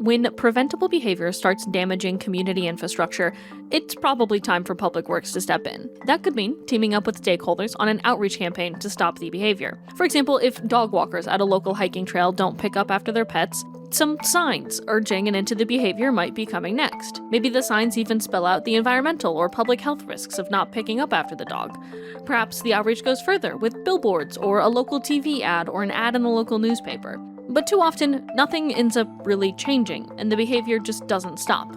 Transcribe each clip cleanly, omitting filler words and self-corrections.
when preventable behavior starts damaging community infrastructure, it's probably time for Public Works to step in. That could mean teaming up with stakeholders on an outreach campaign to stop the behavior. For example, if dog walkers at a local hiking trail don't pick up after their pets, some signs urging an end to the behavior might be coming next. Maybe the signs even spell out the environmental or public health risks of not picking up after the dog. Perhaps the outreach goes further with billboards or a local TV ad or an ad in the local newspaper. But too often, nothing ends up really changing, and the behavior just doesn't stop.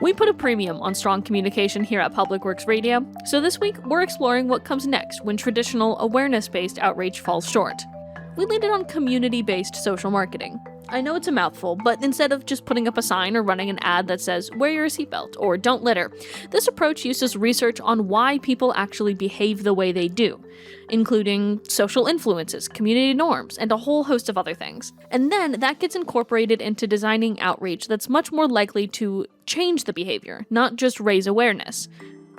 We put a premium on strong communication here at Public Works Radio, so this week we're exploring what comes next when traditional awareness-based outreach falls short. We landed on community-based social marketing. I know it's a mouthful, but instead of just putting up a sign or running an ad that says, "Wear your seatbelt" or "Don't litter," this approach uses research on why people actually behave the way they do, including social influences, community norms, and a whole host of other things. And then that gets incorporated into designing outreach that's much more likely to change the behavior, not just raise awareness.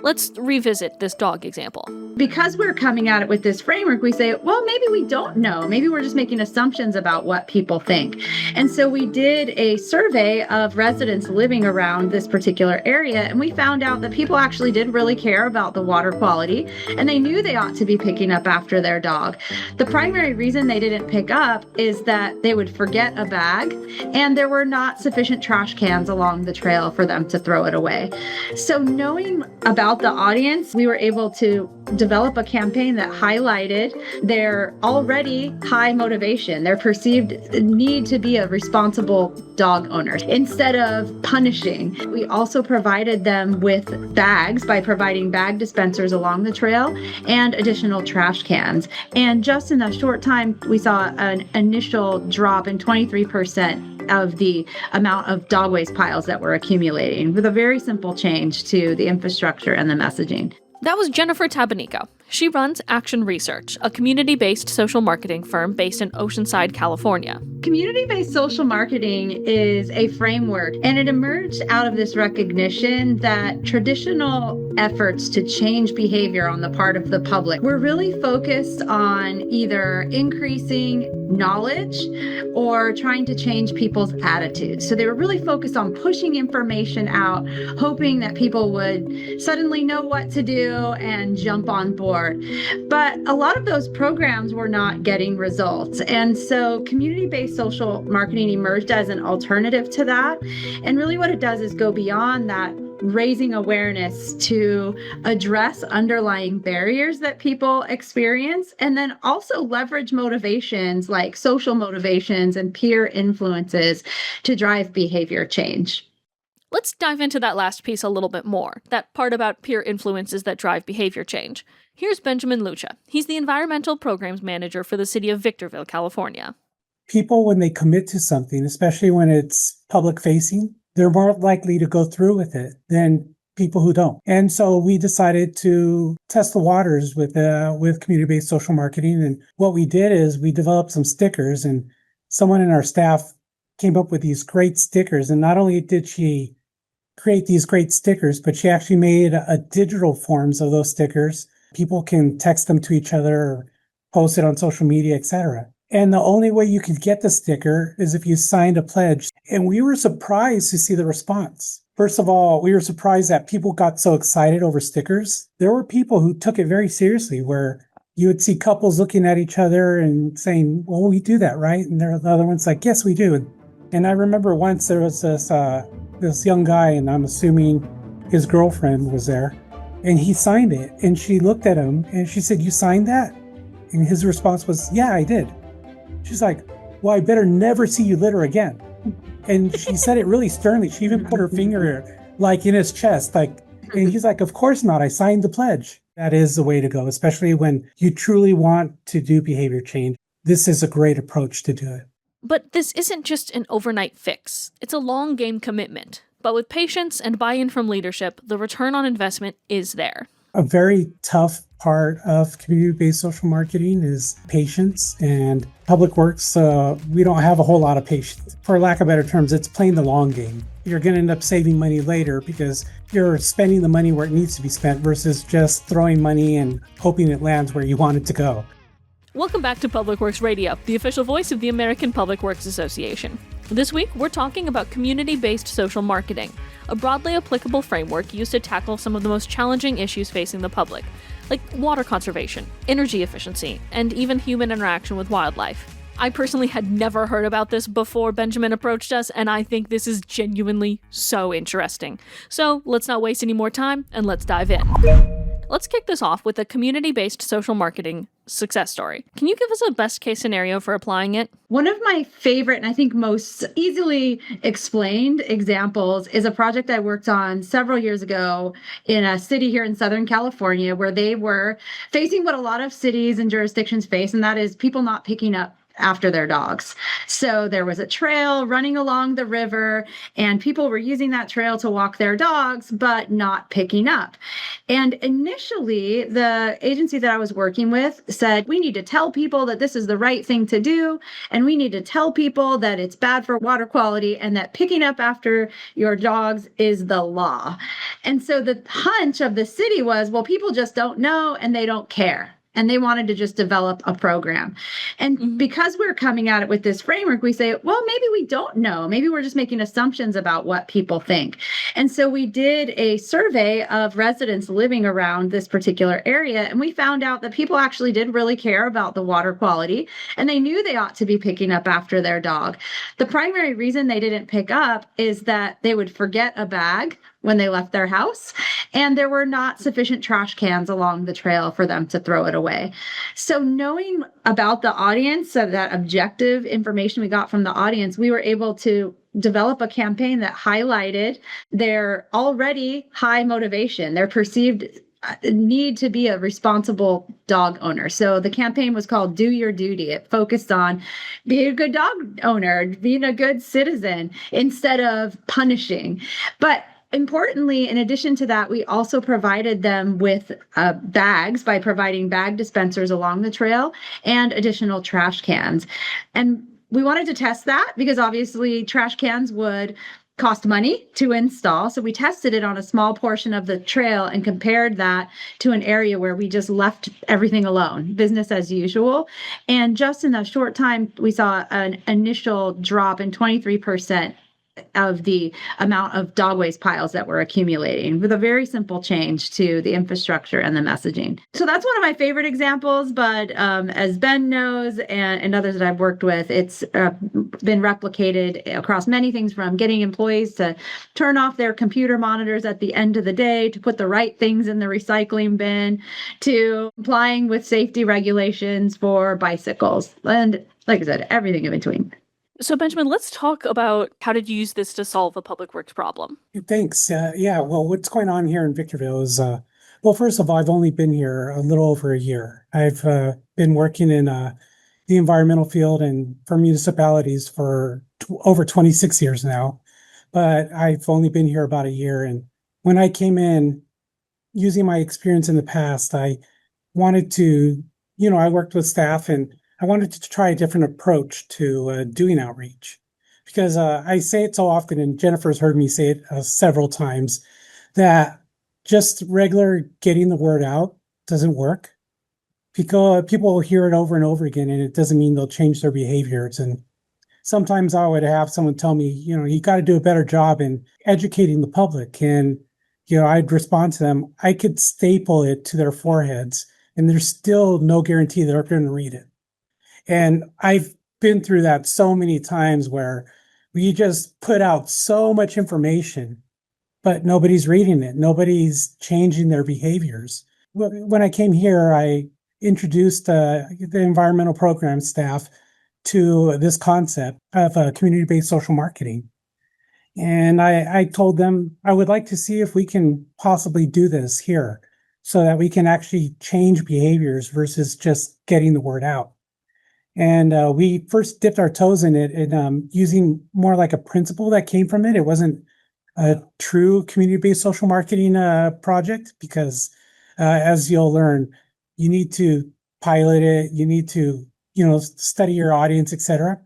Let's revisit this dog example. Because we're coming at it with this framework, we say, well, maybe we don't know. Maybe we're just making assumptions about what people think. And so we did a survey of residents living around this particular area, and we found out that people actually did really care about the water quality, and they knew they ought to be picking up after their dog. The primary reason they didn't pick up is that they would forget a bag, and there were not sufficient trash cans along the trail for them to throw it away. So knowing about the audience, we were able to develop a campaign that highlighted their already high motivation, their perceived need to be a responsible dog owner. Instead of punishing, we also provided them with bags by providing bag dispensers along the trail and additional trash cans. And just in a short time, we saw an initial drop in 23% of the amount of dog waste piles that were accumulating, with a very simple change to the infrastructure and the messaging. That was Jennifer Tabanica. She runs Action Research, a community-based social marketing firm based in Oceanside, California. Community-based social marketing is a framework, and it emerged out of this recognition that traditional efforts to change behavior on the part of the public were really focused on either increasing knowledge or trying to change people's attitudes. So they were really focused on pushing information out, hoping that people would suddenly know what to do and jump on board. But a lot of those programs were not getting results. And so community-based social marketing emerged as an alternative to that. And really what it does is go beyond that, raising awareness to address underlying barriers that people experience, and then also leverage motivations like social motivations and peer influences to drive behavior change. Let's dive into that last piece a little bit more, that part about peer influences that drive behavior change. Here's Benjamin Lucha. He's the Environmental Programs Manager for the city of Victorville, California. People, when they commit to something, especially when it's public-facing, they're more likely to go through with it than people who don't. And so we decided to test the waters with community-based social marketing. And what we did is we developed some stickers, and someone in our staff came up with these great stickers. And not only did she create these great stickers, but she actually made a digital forms of those stickers. People can text them to each other or post it on social media, etc. And the only way you could get the sticker is if you signed a pledge. And we were surprised to see the response. First of all, we were surprised that people got so excited over stickers. There were people who took it very seriously, where you would see couples looking at each other and saying, well, we do that, right? And the other one's like, yes, we do. And I remember once there was this young guy, and I'm assuming his girlfriend was there, and he signed it. And she looked at him and she said, you signed that? And his response was, yeah, I did. She's like, well, I better never see you litter again. And she said it really sternly. She even put her finger like in his chest, and he's like, of course not. I signed the pledge. That is the way to go, especially when you truly want to do behavior change. This is a great approach to do it. But this isn't just an overnight fix. It's a long game commitment. But with patience and buy-in from leadership, the return on investment is there. A very tough part of community-based social marketing is patience, and Public Works, we don't have a whole lot of patience. For lack of better terms, it's playing the long game. You're going to end up saving money later because you're spending the money where it needs to be spent versus just throwing money and hoping it lands where you want it to go. Welcome back to Public Works Radio, the official voice of the American Public Works Association. This week, we're talking about community-based social marketing, a broadly applicable framework used to tackle some of the most challenging issues facing the public, like water conservation, energy efficiency, and even human interaction with wildlife. I personally had never heard about this before Benjamin approached us, and I think this is genuinely so interesting. So let's not waste any more time, and let's dive in. Let's kick this off with a community-based social marketing success story. Can you give us a best-case scenario for applying it? One of my favorite and I think most easily explained examples is a project I worked on several years ago in a city here in Southern California where they were facing what a lot of cities and jurisdictions face, and that is people not picking up after their dogs. So there was a trail running along the river and people were using that trail to walk their dogs, but not picking up. And initially, the agency that I was working with said, we need to tell people that this is the right thing to do. And we need to tell people that it's bad for water quality and that picking up after your dogs is the law. And so the hunch of the city was, well, people just don't know and they don't care. And they wanted to just develop a program. And because we're coming at it with this framework, we say, well, maybe we don't know. Maybe we're just making assumptions about what people think. And so we did a survey of residents living around this particular area. And we found out that people actually did really care about the water quality. And they knew they ought to be picking up after their dog. The primary reason they didn't pick up is that they would forget a bag when they left their house, and there were not sufficient trash cans along the trail for them to throw it away. So knowing about the audience, so that objective information we got from the audience, we were able to develop a campaign that highlighted their already high motivation, their perceived need to be a responsible dog owner. So the campaign was called Do Your Duty. It focused on being a good dog owner, being a good citizen instead of punishing. But importantly, in addition to that, we also provided them with bags by providing bag dispensers along the trail and additional trash cans. And we wanted to test that because obviously trash cans would cost money to install. So we tested it on a small portion of the trail and compared that to an area where we just left everything alone, business as usual. And just in a short time, we saw an initial drop in 23% of the amount of dog waste piles that were accumulating with a very simple change to the infrastructure and the messaging. So that's one of my favorite examples, but as Ben knows and others that I've worked with, it's been replicated across many things from getting employees to turn off their computer monitors at the end of the day, to put the right things in the recycling bin, to complying with safety regulations for bicycles. And like I said, everything in between. So, Benjamin, let's talk about how to use this to solve a public works problem. Thanks. Yeah, well, what's going on here in Victorville is, well, first of all, I've only been here a little over a year. I've been working in the environmental field and for municipalities for over 26 years now, but I've only been here about a year. And when I came in, using my experience in the past, I wanted to, I worked with staff and I wanted to try a different approach to doing outreach because I say it so often, and Jennifer's heard me say it several times, that just regular getting the word out doesn't work. People will hear it over and over again, and it doesn't mean they'll change their behaviors. And sometimes I would have someone tell me, you got to do a better job in educating the public. And, I'd respond to them, I could staple it to their foreheads, and there's still no guarantee they're going to read it. And I've been through that so many times where we just put out so much information, but nobody's reading it. Nobody's changing their behaviors. When I came here, I introduced the environmental program staff to this concept of community-based social marketing. And I told them I would like to see if we can possibly do this here so that we can actually change behaviors versus just getting the word out. And we first dipped our toes in it and using more like a principle that came from it. It wasn't a true community-based social marketing project because as you'll learn, you need to pilot it, you need to, study your audience, etc.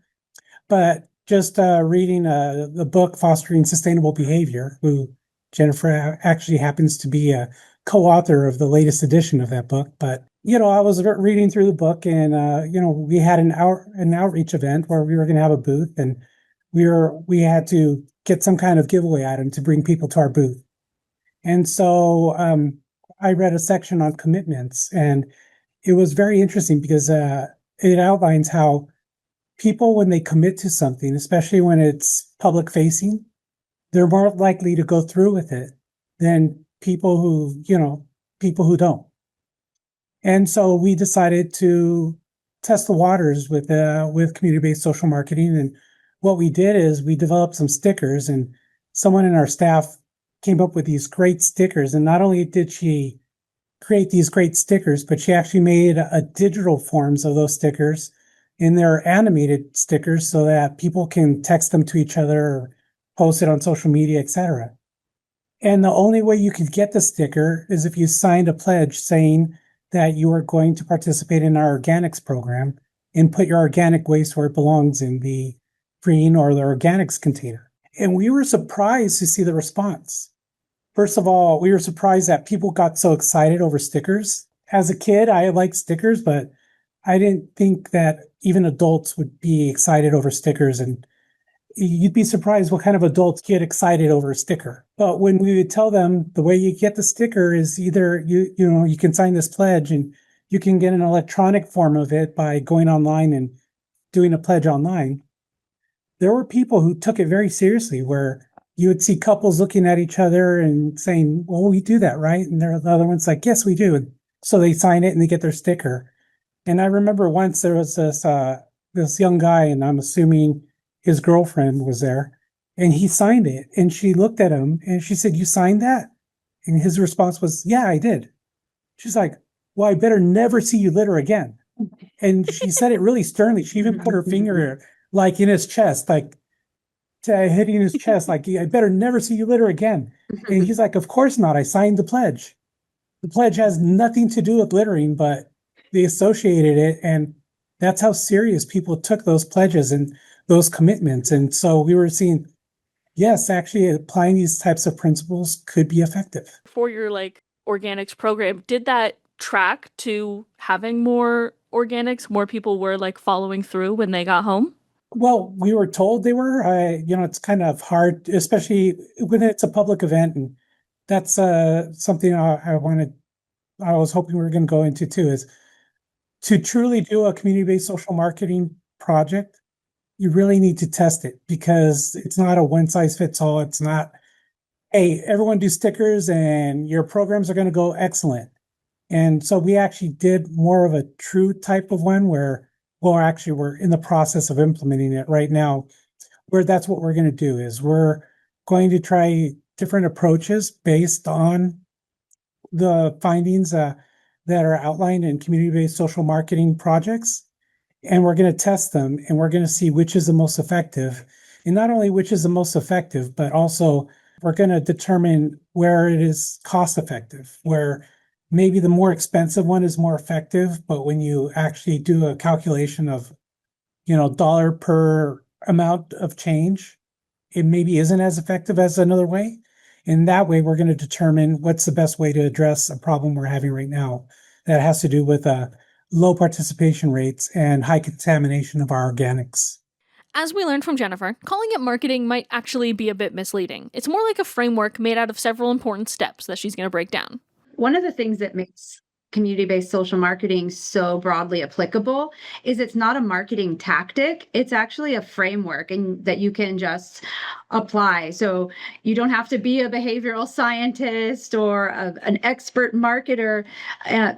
But just reading the book, Fostering Sustainable Behavior, who Jennifer actually happens to be a co-author of the latest edition of that book. But I was reading through the book and, we had an outreach event where we were going to have a booth and we had to get some kind of giveaway item to bring people to our booth. And so I read a section on commitments, and it was very interesting because it outlines how people, when they commit to something, especially when it's public facing, they're more likely to go through with it than people who don't. And so we decided to test the waters with community-based social marketing. And what we did is we developed some stickers, and someone in our staff came up with these great stickers. And not only did she create these great stickers, but she actually made a digital forms of those stickers, and they're animated stickers so that people can text them to each other or post it on social media, etc. And the only way you could get the sticker is if you signed a pledge saying that you are going to participate in our organics program and put your organic waste where it belongs, in the green or the organics container. And we were surprised to see the response. First of all, we were surprised that people got so excited over stickers. As a kid, I liked stickers, but I didn't think that even adults would be excited over stickers. And you'd be surprised what kind of adults get excited over a sticker. But when we would tell them the way you get the sticker is either you can sign this pledge, and you can get an electronic form of it by going online and doing a pledge online. There were people who took it very seriously, where you would see couples looking at each other and saying, well, we do that, right? And the other one's like, yes, we do. And so they sign it and they get their sticker. And I remember once there was this young guy, and I'm assuming his girlfriend was there, and he signed it, and she looked at him and she said, you signed that? And his response was, yeah, I did. She's like, well, I better never see you litter again. And she said it really sternly. She even put her finger like in his chest, like hitting his chest, like, I better never see you litter again. And he's like, of course not. I signed the pledge. The pledge has nothing to do with littering, but they associated it. And that's how serious people took those pledges and those commitments. And so we were seeing, yes, actually applying these types of principles could be effective. For your organics program, did that track to having more organics? More people were following through when they got home? Well, we were told they were. It's kind of hard, especially when it's a public event, and that's something I was hoping we were going to go into too. Is to truly do a community-based social marketing project, you really need to test it, because it's not a one-size-fits-all. It's not, hey, everyone do stickers and your programs are going to go excellent. And so we actually did more of a true type of one where, well, actually, we're in the process of implementing it right now, where that's what we're going to do is we're going to try different approaches based on the findings that are outlined in community-based social marketing projects. And we're going to test them, and we're going to see which is the most effective. And not only which is the most effective, but also we're going to determine where it is cost effective, where maybe the more expensive one is more effective, but when you actually do a calculation of, dollar per amount of change, it maybe isn't as effective as another way. And that way, we're going to determine what's the best way to address a problem we're having right now that has to do with low participation rates and high contamination of our organics. As we learned from Jennifer, calling it marketing might actually be a bit misleading. It's more like a framework made out of several important steps that she's going to break down. One of the things that makes community-based social marketing so broadly applicable is it's not a marketing tactic. It's actually a framework and that you can just apply. So you don't have to be a behavioral scientist or an expert marketer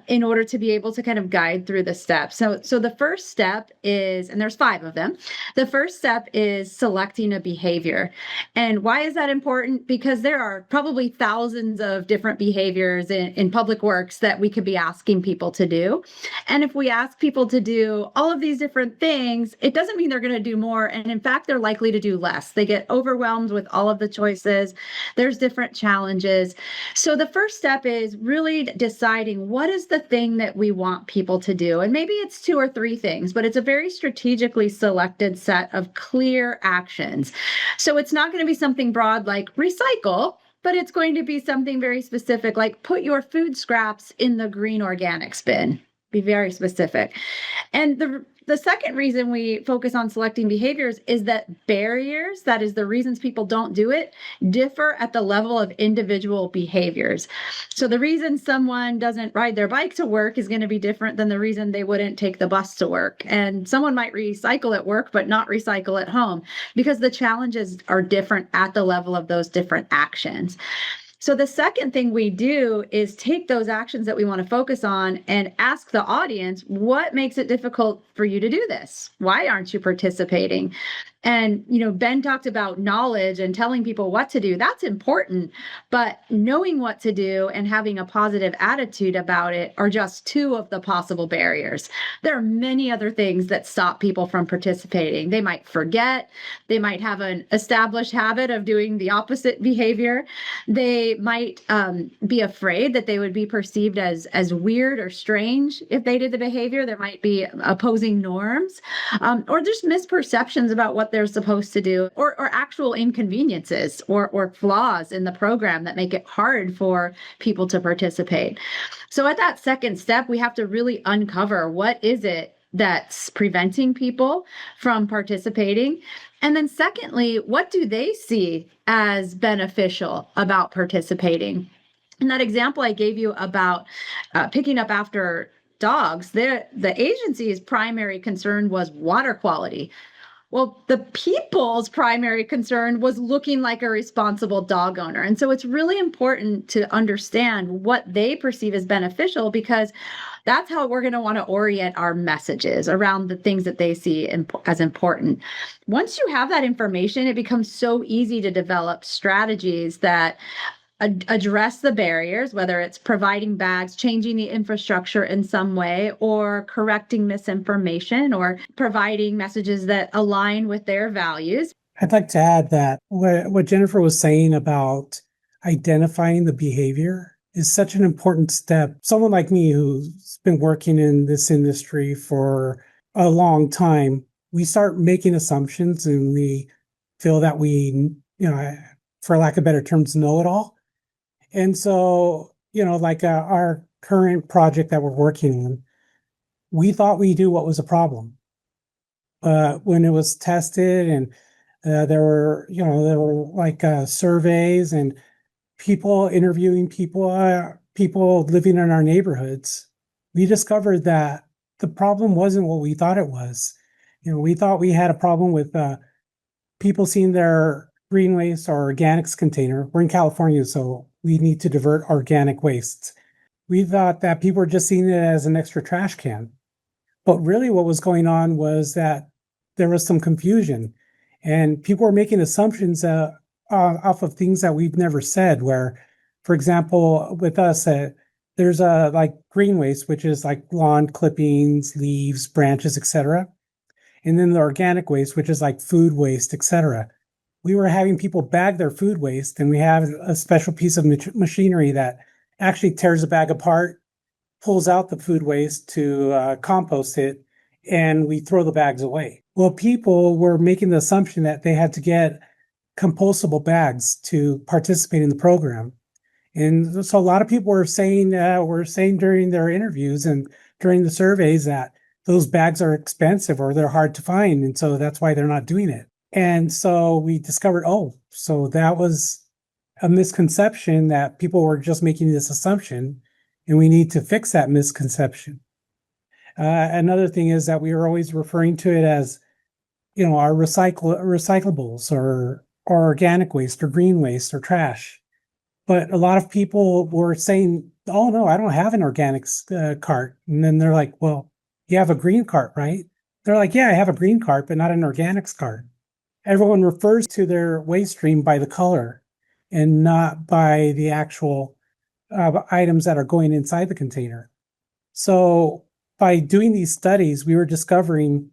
in order to be able to kind of guide through the steps. So the first step is, and there's 5 of them, the first step is selecting a behavior. And why is that important? Because there are probably thousands of different behaviors in public works that we could be asking people to do. And if we ask people to do all of these different things, it doesn't mean they're going to do more. And in fact, they're likely to do less. They get overwhelmed with all of the choices. There's different challenges. So the first step is really deciding what is the thing that we want people to do. And maybe it's 2 or 3 things, but it's a very strategically selected set of clear actions. So it's not going to be something broad like recycle, but it's going to be something very specific, like put your food scraps in the green organics bin. Be very specific. And the second reason we focus on selecting behaviors is that barriers, that is the reasons people don't do it, differ at the level of individual behaviors. So the reason someone doesn't ride their bike to work is going to be different than the reason they wouldn't take the bus to work. And someone might recycle at work, but not recycle at home because the challenges are different at the level of those different actions. So the second thing we do is take those actions that we want to focus on and ask the audience, what makes it difficult for you to do this? Why aren't you participating? And, Ben talked about knowledge and telling people what to do. That's important. But knowing what to do and having a positive attitude about it are just two of the possible barriers. There are many other things that stop people from participating. They might forget. They might have an established habit of doing the opposite behavior. They might be afraid that they would be perceived as weird or strange if they did the behavior. There might be opposing norms or just misperceptions about what they're supposed to do, or actual inconveniences or flaws in the program that make it hard for people to participate. So at that second step, we have to really uncover what is it that's preventing people from participating. And then secondly, what do they see as beneficial about participating? In that example I gave you about picking up after dogs, the agency's primary concern was water quality. Well, the people's primary concern was looking like a responsible dog owner. And so it's really important to understand what they perceive as beneficial, because that's how we're going to want to orient our messages around the things that they see as important. Once you have that information, it becomes so easy to develop strategies that address the barriers, whether it's providing bags, changing the infrastructure in some way, or correcting misinformation, or providing messages that align with their values. I'd like to add that what Jennifer was saying about identifying the behavior is such an important step. Someone like me who's been working in this industry for a long time, we start making assumptions and we feel that we, for lack of better terms, know it all. And so, like our current project that we're working on, we thought we knew what was a problem. But when it was tested and there were like surveys and people interviewing people living in our neighborhoods, we discovered that the problem wasn't what we thought it was. We thought we had a problem with people seeing their green waste or organics container. We're in California, so we need to divert organic waste. We thought that people were just seeing it as an extra trash can. But really what was going on was that there was some confusion and people were making assumptions off of things that we've never said, where, for example, with us, there's like green waste, which is like lawn clippings, leaves, branches, etc. And then the organic waste, which is like food waste, etc. We were having people bag their food waste, and we have a special piece of machinery that actually tears the bag apart, pulls out the food waste to compost it, and we throw the bags away. Well, people were making the assumption that they had to get compostable bags to participate in the program. And so a lot of people were saying during their interviews and during the surveys that those bags are expensive or they're hard to find. And so that's why they're not doing it. And so we discovered, so that was a misconception, that people were just making this assumption, and we need to fix that misconception. Another thing is that we were always referring to it as, our recyclables or organic waste or green waste or trash. But a lot of people were saying, oh, no, I don't have an organics cart. And then they're like, well, you have a green cart, right? They're like, yeah, I have a green cart, but not an organics cart. Everyone refers to their waste stream by the color and not by the actual items that are going inside the container. So by doing these studies, we were discovering,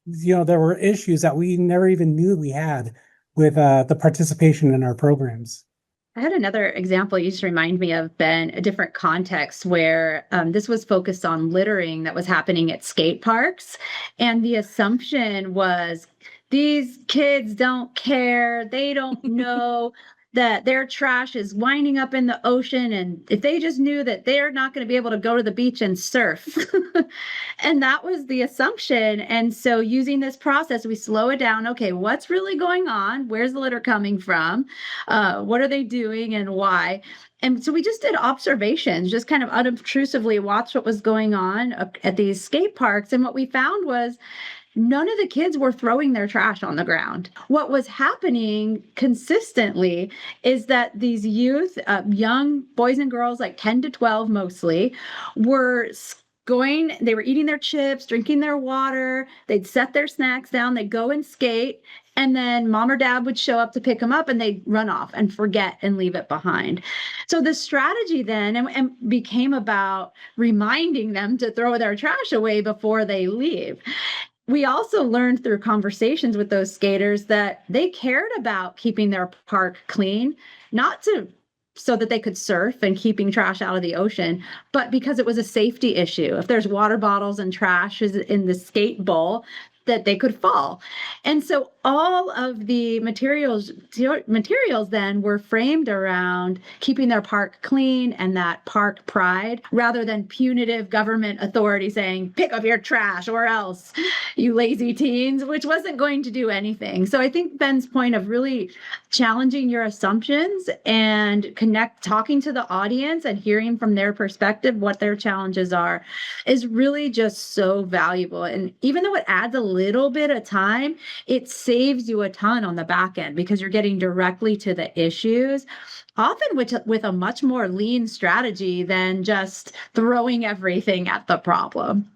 there were issues that we never even knew we had with the participation in our programs. I had another example you just remind me of, Ben, a different context where this was focused on littering that was happening at skate parks. And the assumption was, these kids don't care. They don't know. that their trash is winding up in the ocean. And if they just knew that they're not going to be able to go to the beach and surf. And that was the assumption. And so using this process, we slow it down. Okay, what's really going on? Where's the litter coming from? What are they doing and why? And so we just did observations, just kind of unobtrusively watched what was going on at these skate parks. And what we found was none of the kids were throwing their trash on the ground. What was happening consistently is that these youth, young boys and girls, like 10 to 12 mostly, were they were eating their chips, drinking their water, they'd set their snacks down, they'd go and skate, and then mom or dad would show up to pick them up and they'd run off and forget and leave it behind. So the strategy then and became about reminding them to throw their trash away before they leave. We also learned through conversations with those skaters that they cared about keeping their park clean, not so that they could surf and keeping trash out of the ocean, but because it was a safety issue. If there's water bottles and trash in the skate bowl, that they could fall. And so all of the materials then were framed around keeping their park clean and that park pride, rather than punitive government authority saying, pick up your trash or else, you lazy teens, which wasn't going to do anything. So I think Ben's point of really challenging your assumptions and talking to the audience and hearing from their perspective what their challenges are is really just so valuable. And even though it adds a little bit of time, it saves you a ton on the back end because you're getting directly to the issues, often with a much more lean strategy than just throwing everything at the problem.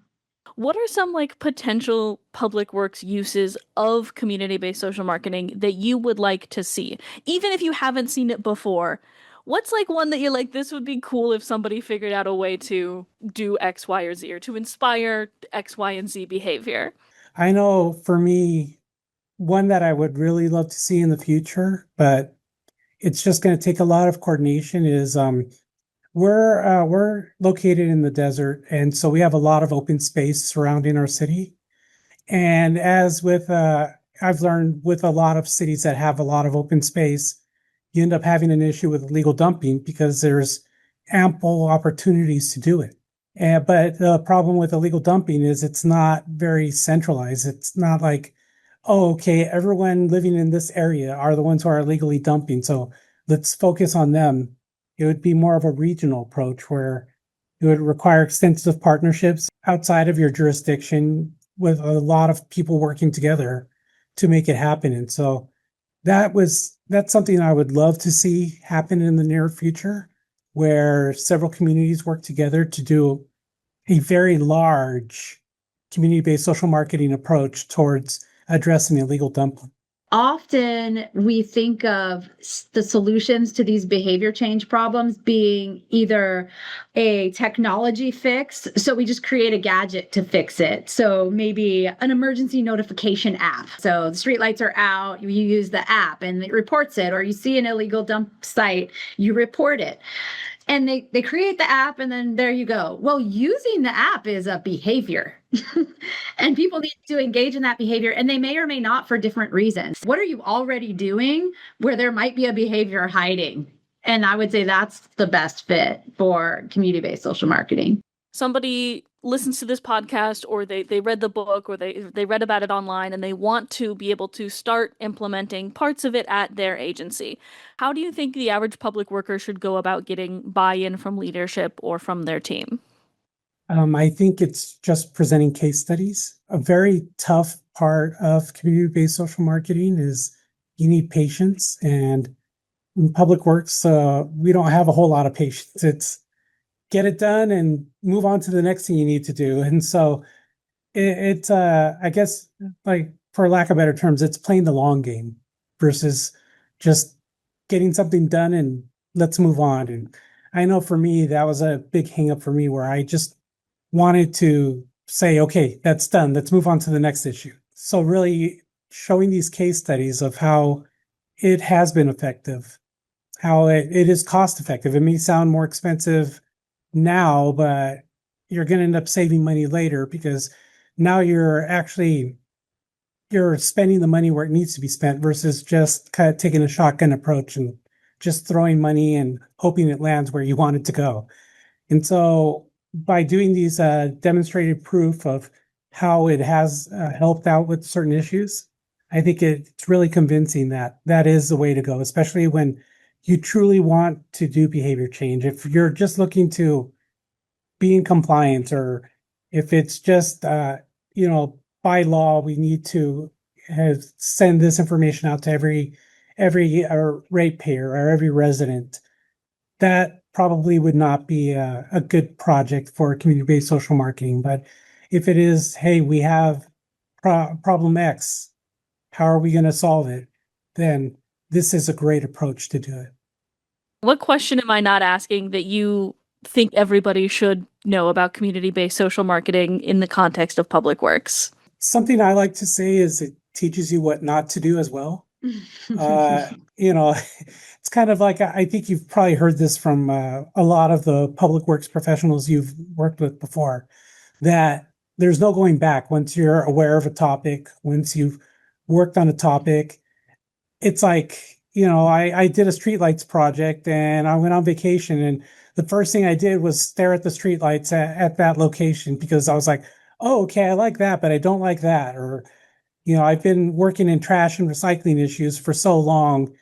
What are some potential public works uses of community-based social marketing that you would like to see? Even if you haven't seen it before, what's one that you're this would be cool if somebody figured out a way to do X, Y, or Z, or to inspire X, Y, and Z behavior? I know for me, one that I would really love to see in the future, but it's just going to take a lot of coordination is we're located in the desert, and so we have a lot of open space surrounding our city. And as with I've learned with a lot of cities that have a lot of open space, you end up having an issue with illegal dumping because there's ample opportunities to do it. But the problem with illegal dumping is it's not very centralized. It's not like, oh, okay, everyone living in this area are the ones who are illegally dumping, so let's focus on them. It would be more of a regional approach where it would require extensive partnerships outside of your jurisdiction with a lot of people working together to make it happen. And so that's something I would love to see happen in the near future, where several communities work together to do a very large community-based social marketing approach towards addressing illegal dumping. Often we think of the solutions to these behavior change problems being either a technology fix, so we just create a gadget to fix it. So maybe an emergency notification app. So the streetlights are out, you use the app and it reports it, or you see an illegal dump site, you report it. And they create the app and then there you go. Well, using the app is a behavior and people need to engage in that behavior, and they may or may not for different reasons. What are you already doing where there might be a behavior hiding? And I would say that's the best fit for community-based social marketing. Somebody listens to this podcast, or they read the book, or they read about it online, and they want to be able to start implementing parts of it at their agency. How do you think the average public worker should go about getting buy-in from leadership or from their team? I think it's just presenting case studies. A very tough part of community-based social marketing is you need patience, and in public works, we don't have a whole lot of patience. It's get it done and move on to the next thing you need to do. And so it's I guess, for lack of better terms, it's playing the long game versus just getting something done and let's move on. And I know for me, that was a big hang up for me, where I just wanted to say, okay, that's done. Let's move on to the next issue. So really showing these case studies of how it has been effective, how it is cost effective. It may sound more expensive now, but you're going to end up saving money later, because now you're spending the money where it needs to be spent versus just kind of taking a shotgun approach and just throwing money and hoping it lands where you want it to go. And so by doing these demonstrated proof of how it has helped out with certain issues, I think it's really convincing that that is the way to go, especially when you truly want to do behavior change. If you're just looking to be in compliance, or if it's just, by law, we need to send this information out to every ratepayer or every resident, that probably would not be a good project for community-based social marketing. But if it is, hey, we have problem X, how are we going to solve it? Then this is a great approach to do it. What question am I not asking that you think everybody should know about community-based social marketing in the context of public works? Something I like to say is it teaches you what not to do as well. It's kind of like, I think you've probably heard this from a lot of the public works professionals you've worked with before, that there's no going back once you're aware of a topic, once you've worked on a topic. It's like, I did a streetlights project and I went on vacation, and the first thing I did was stare at the streetlights at that location, because I was like, oh, okay, I like that, but I don't like that. Or, I've been working in trash and recycling issues for so long.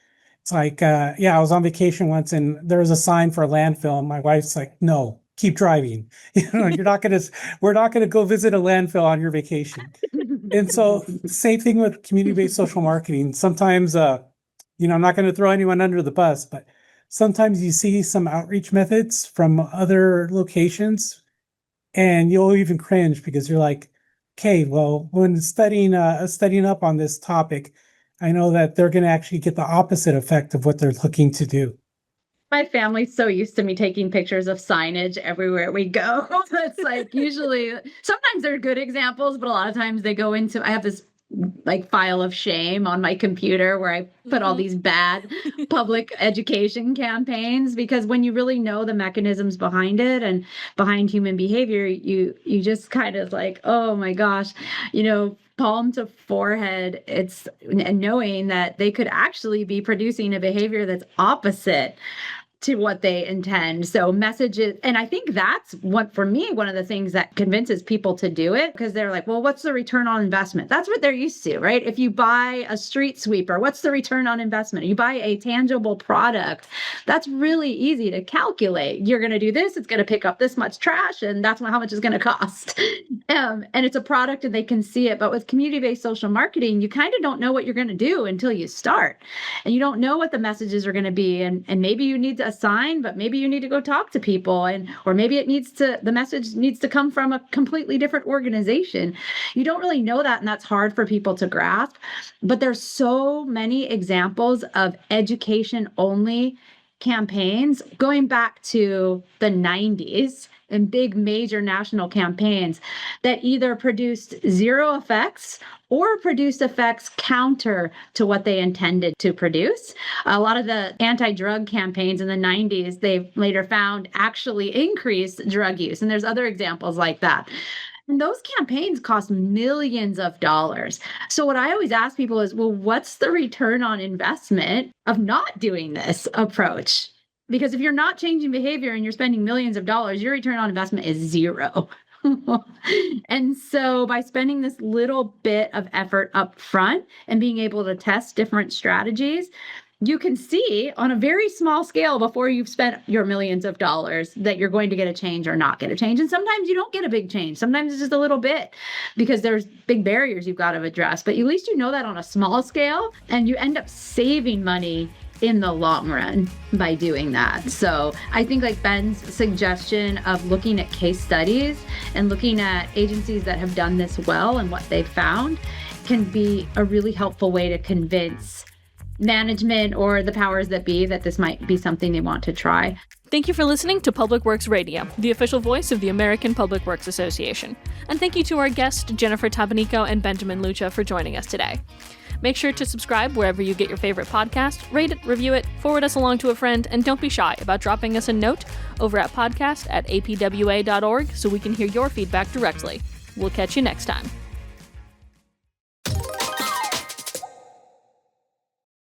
It's like, I was on vacation once and there was a sign for a landfill, and my wife's like, no, keep driving. We're not going to go visit a landfill on your vacation. And so same thing with community-based social marketing. Sometimes, I'm not going to throw anyone under the bus, but sometimes you see some outreach methods from other locations and you'll even cringe, because you're like, okay, well, when studying up on this topic, I know that they're going to actually get the opposite effect of what they're looking to do. My family's so used to me taking pictures of signage everywhere we go. It's like, usually, sometimes they're good examples, but a lot of times they go into, I have this file of shame on my computer where I put all these bad public education campaigns, because when you really know the mechanisms behind it and behind human behavior, you just kind of like, oh my gosh, palm to forehead, and knowing that they could actually be producing a behavior that's opposite to what they intend. So messages, and I think that's one of the things that convinces people to do it, because they're like, well, what's the return on investment? That's what they're used to, right? If you buy a street sweeper, what's the return on investment? You buy a tangible product, that's really easy to calculate. You're going to do this, it's going to pick up this much trash, and that's how much it's going to cost. And it's a product and they can see it. But with community-based social marketing, you kind of don't know what you're going to do until you start. And you don't know what the messages are going to be. And maybe you need to assign, but maybe you need to go talk to people, or maybe the message needs to come from a completely different organization. You don't really know that, and that's hard for people to grasp. But there's so many examples of education only campaigns going back to the 90s, and big major national campaigns that either produced zero effects or produced effects counter to what they intended to produce. A lot of the anti-drug campaigns in the 90s, they've later found actually increased drug use. And there's other examples like that. And those campaigns cost millions of dollars. So what I always ask people is, well, what's the return on investment of not doing this approach? Because if you're not changing behavior and you're spending millions of dollars, your return on investment is zero. And so by spending this little bit of effort up front and being able to test different strategies, you can see on a very small scale before you've spent your millions of dollars that you're going to get a change or not get a change. And sometimes you don't get a big change. Sometimes it's just a little bit, because there's big barriers you've got to address. But at least you know that on a small scale, and you end up saving money in the long run by doing that. So I think Ben's suggestion of looking at case studies and looking at agencies that have done this well and what they've found can be a really helpful way to convince management or the powers that be that this might be something they want to try. Thank you for listening to Public Works Radio, the official voice of the American Public Works Association. And thank you to our guests, Jennifer Tabanico and Benjamin Lucha, for joining us today. Make sure to subscribe wherever you get your favorite podcast, rate it, review it, forward us along to a friend, and don't be shy about dropping us a note over at podcast@apwa.org so we can hear your feedback directly. We'll catch you next time.